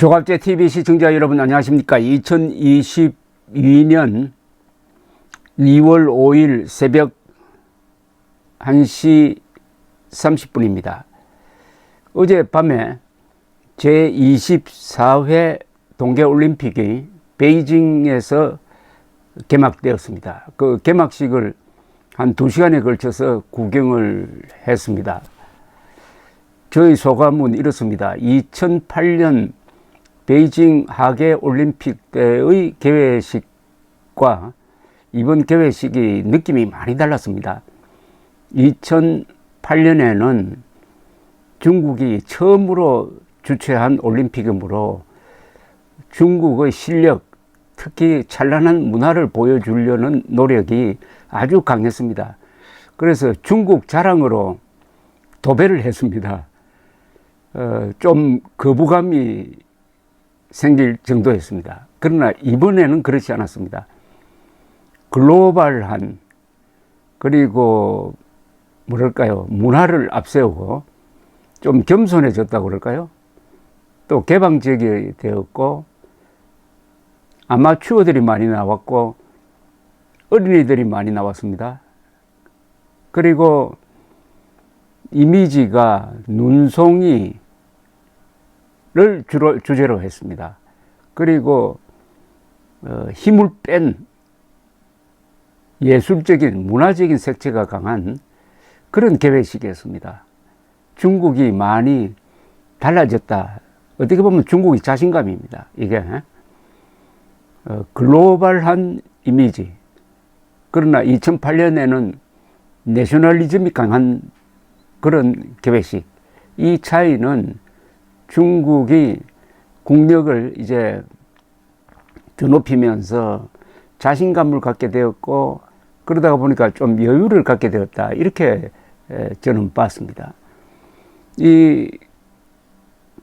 조갑제 TV 시청자 여러분 안녕하십니까. 2022년 2월 5일 새벽 1시 30분입니다. 어젯밤에 제24회 동계올림픽이 베이징에서 개막되었습니다. 그 개막식을 한 2시간에 걸쳐서 구경을 했습니다. 저희 소감은 이렇습니다. 2008년 베이징 하계올림픽 때의 개회식과 이번 개회식이 느낌이 많이 달랐습니다. 2008년에는 중국이 처음으로 주최한 올림픽이므로 중국의 실력, 특히 찬란한 문화를 보여주려는 노력이 아주 강했습니다. 그래서 중국 자랑으로 도배를 했습니다. 좀 거부감이 생길 정도였습니다. 그러나 이번에는 그렇지 않았습니다. 글로벌한, 그리고 뭐랄까요, 문화를 앞세우고 좀 겸손해졌다고 그럴까요? 또 개방적이 되었고 아마추어들이 많이 나왔고 어린이들이 많이 나왔습니다. 그리고 이미지가 눈송이를 주제로 했습니다. 그리고 힘을 뺀 예술적인 문화적인 색채가 강한 그런 개회식이었습니다. 중국이 많이 달라졌다. 어떻게 보면 중국이 자신감입니다. 이게 글로벌한 이미지. 그러나 2008년에는 내셔널리즘이 강한 그런 개회식. 이 차이는 중국이 국력을 이제 드높이면서 자신감을 갖게 되었고, 그러다가 보니까 좀 여유를 갖게 되었다. 이렇게 저는 봤습니다. 이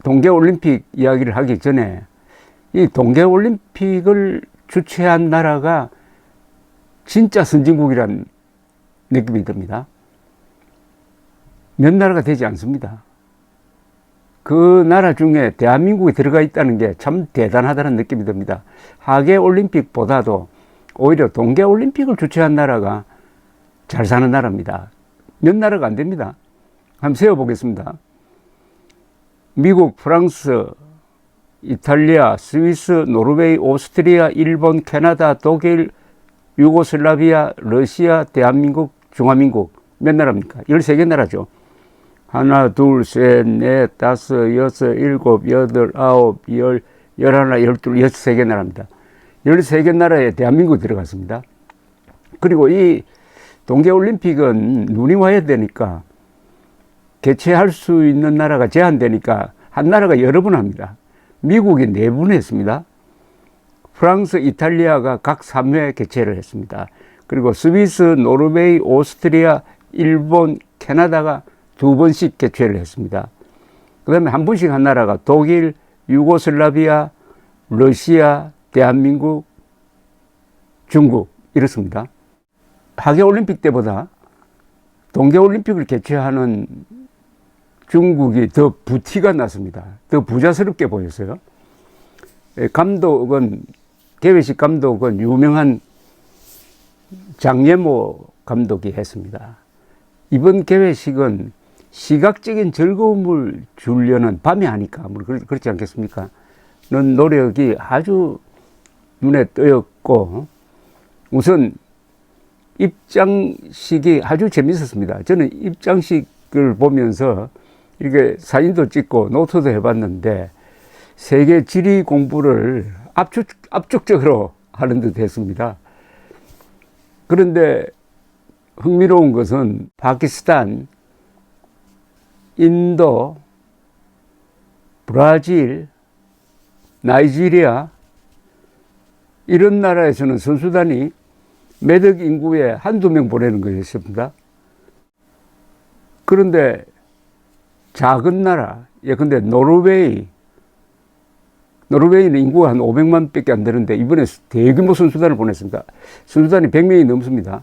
동계올림픽 이야기를 하기 전에 이 동계올림픽을 주최한 나라가 진짜 선진국이라는 느낌이 듭니다. 몇 나라가 되지 않습니다. 그 나라 중에 대한민국이 들어가 있다는 게 참 대단하다는 느낌이 듭니다. 하계올림픽보다도 오히려 동계올림픽을 주최한 나라가 잘 사는 나라입니다. 몇 나라가 안 됩니다. 한번 세어보겠습니다. 미국, 프랑스, 이탈리아, 스위스, 노르웨이, 오스트리아, 일본, 캐나다, 독일, 유고슬라비아, 러시아, 대한민국, 중화민국. 몇 나라입니까? 13개 나라죠. 하나, 둘, 셋, 넷, 다섯, 여섯, 일곱, 여덟, 아홉, 열, 열하나, 열둘, 13개 나라입니다. 13개 나라에 대한민국이 들어갔습니다. 그리고 이 동계올림픽은 눈이 와야 되니까 개최할 수 있는 나라가 제한되니까 한 나라가 여러 번 합니다. 미국이 4번 했습니다. 프랑스, 이탈리아가 각 3회 개최를 했습니다. 그리고 스위스, 노르웨이, 오스트리아, 일본, 캐나다가 2번씩 개최를 했습니다. 그 다음에 한 번씩 한 나라가 독일, 유고슬라비아, 러시아, 대한민국, 중국 이렇습니다. 하계올림픽 때보다 동계올림픽을 개최하는 중국이 더 부티가 났습니다. 더 부자스럽게 보였어요. 감독은, 개회식 감독은 유명한 장예모 감독이 했습니다. 이번 개회식은 시각적인 즐거움을 주려는, 밤에 하니까 그렇지 않겠습니까? 는 노력이 아주 눈에 띄었고, 우선 입장식이 아주 재밌었습니다. 저는 입장식을 보면서 이렇게 사진도 찍고 노트도 해봤는데 세계 지리 공부를 압축적으로 하는 듯 했습니다. 그런데 흥미로운 것은 파키스탄, 인도, 브라질, 나이지리아 이런 나라에서는 선수단이 매덕 인구에 한두 명 보내는 것이었습니다. 그런데 작은 나라, 예컨대 노르웨이는 인구가 한 500만 밖에 안 되는데 이번에 대규모 선수단을 보냈습니다. 선수단이 100명이 넘습니다.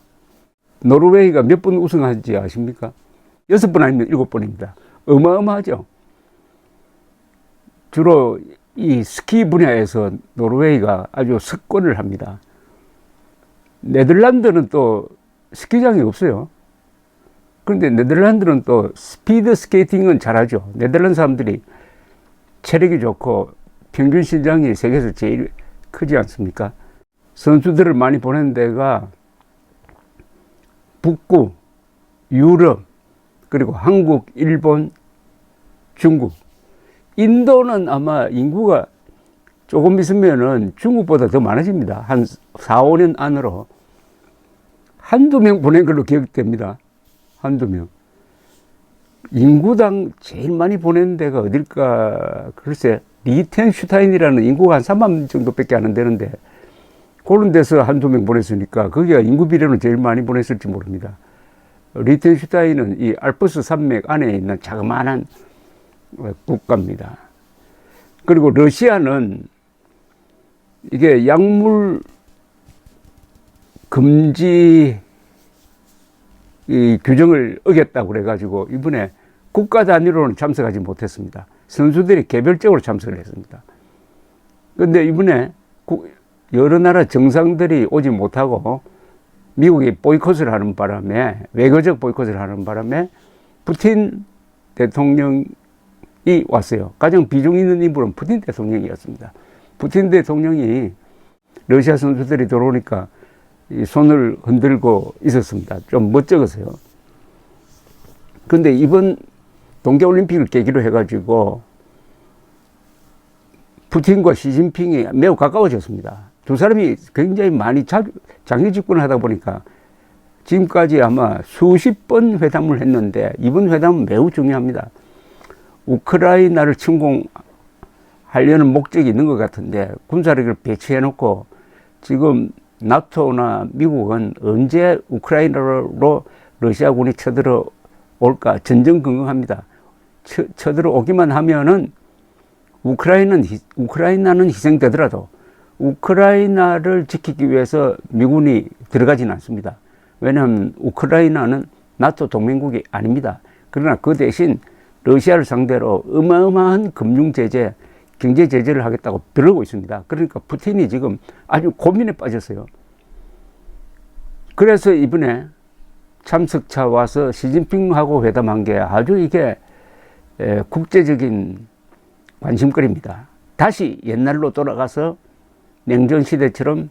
노르웨이가 몇 번 우승한지 아십니까? 6번 아니면 7번입니다. 어마어마하죠. 주로 이 스키 분야에서 노르웨이가 아주 석권을 합니다. 네덜란드는 또 스키장이 없어요. 그런데 네덜란드는 또 스피드 스케이팅은 잘하죠. 네덜란드 사람들이 체력이 좋고 평균 신장이 세계에서 제일 크지 않습니까? 선수들을 많이 보낸 데가 북구, 유럽, 그리고 한국, 일본, 중국. 인도는 아마 인구가 조금 있으면은 중국보다 더 많아집니다. 한 4, 5년 안으로. 한두 명 보낸 걸로 기억됩니다. 한두 명. 인구당 제일 많이 보낸 데가 어딜까? 글쎄, 리텐슈타인이라는 인구가 한 3만 정도밖에 안 되는데, 그런 데서 한두 명 보냈으니까, 거기가 인구 비례로 제일 많이 보냈을지 모릅니다. 리텐슈타인은 이 알프스 산맥 안에 있는 자그마한 국가입니다. 그리고 러시아는 이게 약물 금지 이 규정을 어겼다고 그래가지고 이번에 국가 단위로는 참석하지 못했습니다. 선수들이 개별적으로 참석을 했습니다. 그런데 이번에 여러 나라 정상들이 오지 못하고 미국이 보이콧을 하는 바람에, 외교적 보이콧을 하는 바람에 푸틴 대통령이 왔어요. 가장 비중 있는 인물은 푸틴 대통령이었습니다. 푸틴 대통령이 러시아 선수들이 들어오니까 이 손을 흔들고 있었습니다. 좀 멋쩍었어요. 근데 이번 동계올림픽을 계기로 해가지고 푸틴과 시진핑이 매우 가까워졌습니다. 두 사람이 굉장히 많이 장기 집권을 하다 보니까 지금까지 아마 수십 번 회담을 했는데 이번 회담은 매우 중요합니다. 우크라이나를 침공하려는 목적이 있는 것 같은데 군사력을 배치해 놓고 지금 나토나 미국은 언제 우크라이나로 러시아군이 쳐들어올까 전전긍긍합니다. 쳐들어오기만 하면은 우크라이나는 희생되더라도 우크라이나를 지키기 위해서 미군이 들어가지는 않습니다. 왜냐하면 우크라이나는 나토 동맹국이 아닙니다. 그러나 그 대신 러시아를 상대로 어마어마한 금융 제재, 경제 제재를 하겠다고 벼르고 있습니다. 그러니까 푸틴이 지금 아주 고민에 빠졌어요. 그래서 이번에 참석차 와서 시진핑하고 회담한 게 아주 이게 국제적인 관심거리입니다. 다시 옛날로 돌아가서 냉전 시대처럼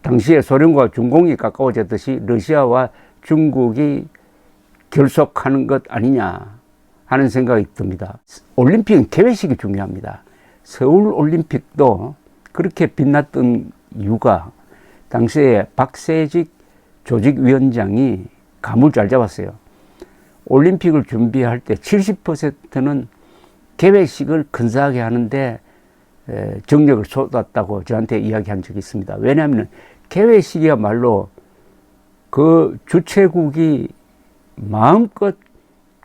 당시에 소련과 중공이 가까워졌듯이 러시아와 중국이 결속하는 것 아니냐 하는 생각이 듭니다. 올림픽은 개회식이 중요합니다. 서울 올림픽도 그렇게 빛났던 이유가 당시에 박세직 조직위원장이 감을 잘 잡았어요. 올림픽을 준비할 때 70%는 개회식을 근사하게 하는데 정력을 쏟았다고 저한테 이야기한 적이 있습니다. 왜냐하면 개회식이야말로 그 주최국이 마음껏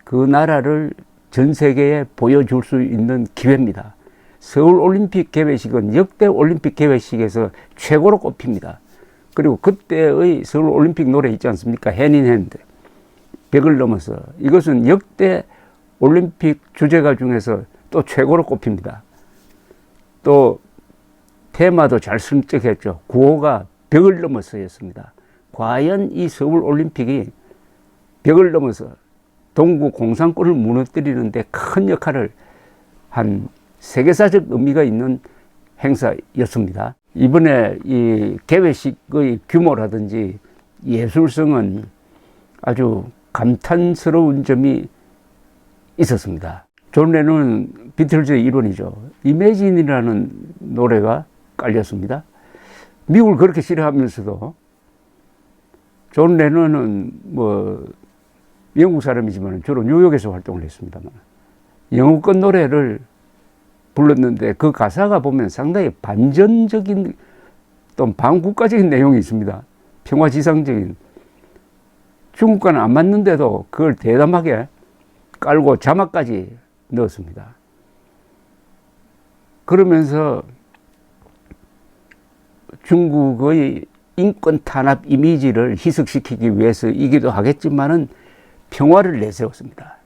그 나라를 전 세계에 보여줄 수 있는 기회입니다. 서울 올림픽 개회식은 역대 올림픽 개회식에서 최고로 꼽힙니다. 그리고 그때의 서울 올림픽 노래 있지 않습니까? hand in hand, 100을 넘어서. 이것은 역대 올림픽 주제가 중에서 또 최고로 꼽힙니다. 또 테마도 잘 선정했죠. 구호가 100을 넘어서였습니다. 과연 이 서울 올림픽이 100을 넘어서 동구 공산권을 무너뜨리는데 큰 역할을 한 세계사적 의미가 있는 행사였습니다. 이번에 이 개회식의 규모라든지 예술성은 아주 감탄스러운 점이 있었습니다. 존 레논은 비틀즈의 일원이죠. 이매진이라는 노래가 깔렸습니다. 미국을 그렇게 싫어하면서도 존 레논은 뭐 영국 사람이지만 주로 뉴욕에서 활동을 했습니다만 영어권 노래를 불렀는데 그 가사가 보면 상당히 반전적인 또 반국가적인 내용이 있습니다. 평화지상적인. 중국과는 안 맞는데도 그걸 대담하게 깔고 자막까지 넣었습니다. 그러면서 중국의 인권 탄압 이미지를 희석시키기 위해서이기도 하겠지만은 평화를 내세웠습니다.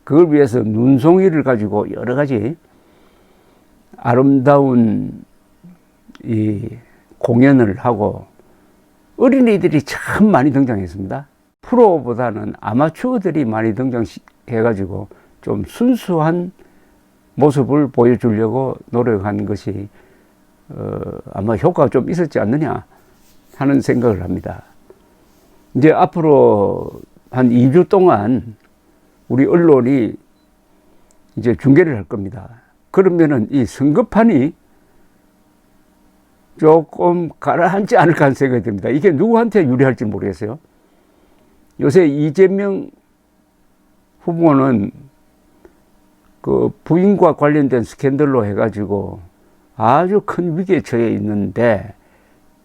그걸 위해서 눈송이를 가지고 여러 가지 아름다운 이 공연을 하고 어린이들이 참 많이 등장했습니다. 프로보다는 아마추어들이 많이 등장해가지고 좀 순수한 모습을 보여주려고 노력한 것이 아마 효과가 좀 있었지 않느냐 하는 생각을 합니다. 이제 앞으로 한 2주 동안 우리 언론이 이제 중계를 할 겁니다. 그러면은 이 선거판이 조금 가라앉지 않을까 하는 생각이 듭니다. 이게 누구한테 유리할지 모르겠어요. 요새 이재명 후보는 그 부인과 관련된 스캔들로 해가지고 아주 큰 위기에 처해 있는데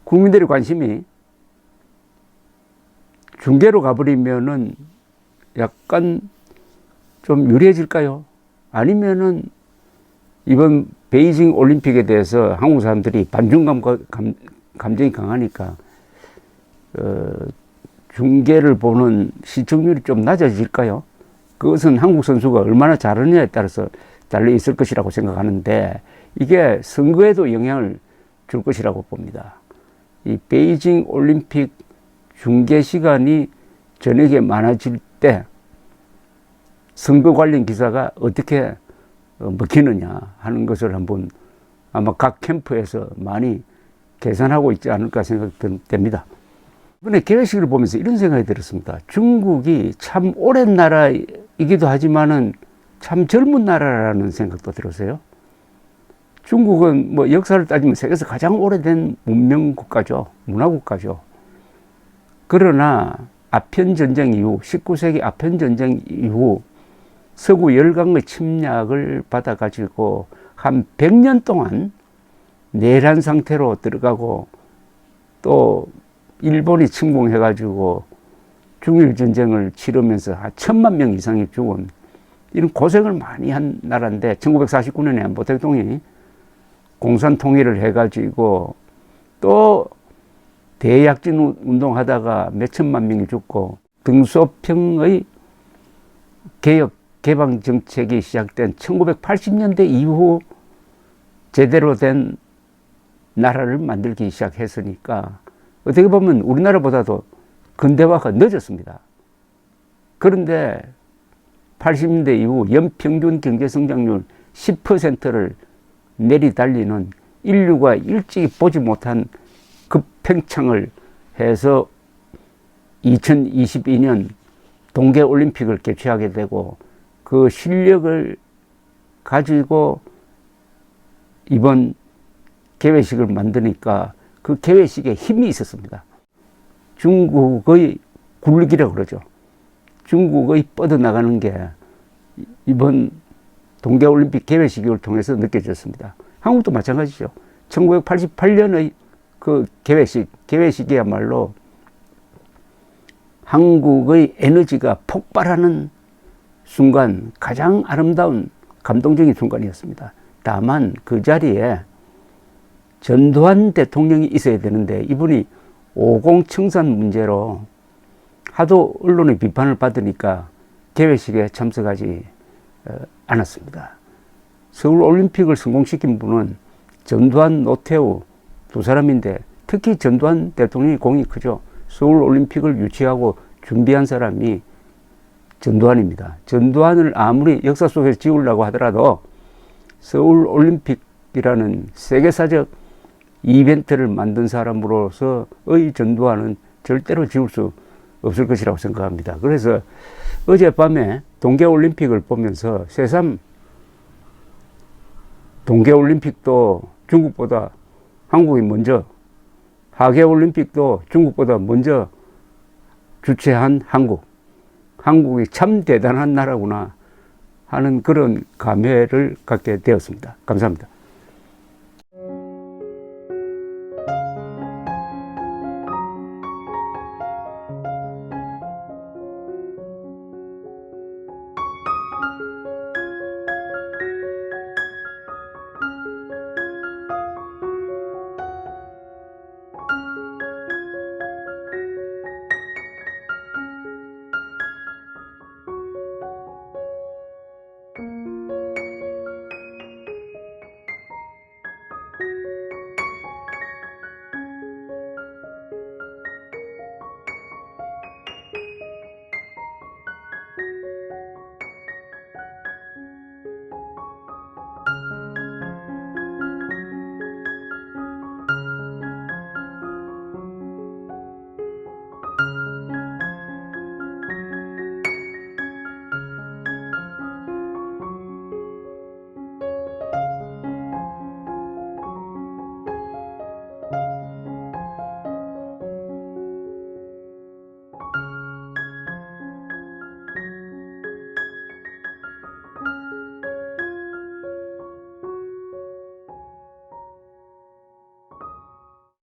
국민들의 관심이 중계로 가버리면은 약간 좀 유리해질까요? 아니면은 이번 베이징 올림픽에 대해서 한국 사람들이 감정이 강하니까 중계를 보는 시청률이 좀 낮아질까요? 그것은 한국 선수가 얼마나 잘하느냐에 따라서 달려 있을 것이라고 생각하는데 이게 선거에도 영향을 줄 것이라고 봅니다. 이 베이징 올림픽 중계 시간이 저녁에 많아질 때 선거 관련 기사가 어떻게 먹히느냐 하는 것을 한번 아마 각 캠프에서 많이 계산하고 있지 않을까 생각됩니다. 이번에 개회식을 보면서 이런 생각이 들었습니다. 중국이 참 오랜 나라이기도 하지만은 참 젊은 나라라는 생각도 들었어요. 중국은 뭐 역사를 따지면 세계에서 가장 오래된 문명 국가죠. 문화 국가죠. 그러나 아편전쟁 이후 19세기 아편전쟁 이후 서구 열강의 침략을 받아가지고 한 100년 동안 내란 상태로 들어가고 또 일본이 침공해가지고 중일전쟁을 치르면서 한 1000만 명 이상이 죽은 이런 고생을 많이 한 나라인데 1949년에 안보 대통령이 공산 통일을 해가지고 또 대약진 운동하다가 몇천만 명이 죽고 등소평의 개방 정책이 시작된 1980년대 이후 제대로 된 나라를 만들기 시작했으니까 어떻게 보면 우리나라보다도 근대화가 늦었습니다. 그런데 80년대 이후 연평균 경제성장률 10%를 내리달리는 인류가 일찍이 보지 못한 급팽창을 해서 2022년 동계올림픽을 개최하게 되고 그 실력을 가지고 이번 개회식을 만드니까 그 개회식에 힘이 있었습니다. 중국의 굴기라고 그러죠. 중국의 뻗어나가는 게 이번 동계올림픽 개회식을 통해서 느껴졌습니다. 한국도 마찬가지죠. 1988년의 그 개회식이야말로 한국의 에너지가 폭발하는 순간, 가장 아름다운 감동적인 순간이었습니다. 다만 그 자리에 전두환 대통령이 있어야 되는데 이분이 50 청산 문제로 하도 언론의 비판을 받으니까 개회식에 참석하지 않았습니다. 서울올림픽을 성공시킨 분은 전두환, 노태우 두 사람인데 특히 전두환 대통령이 공이 크죠. 서울올림픽을 유치하고 준비한 사람이 전두환입니다. 전두환을 아무리 역사 속에서 지우려고 하더라도 서울올림픽이라는 세계사적 이벤트를 만든 사람으로서의 전두환은 절대로 지울 수 없을 것이라고 생각합니다. 그래서 어젯밤에 동계올림픽을 보면서 새삼 동계올림픽도 중국보다 한국이 먼저, 하계올림픽도 중국보다 먼저 주최한 한국이 참 대단한 나라구나 하는 그런 감회를 갖게 되었습니다. 감사합니다.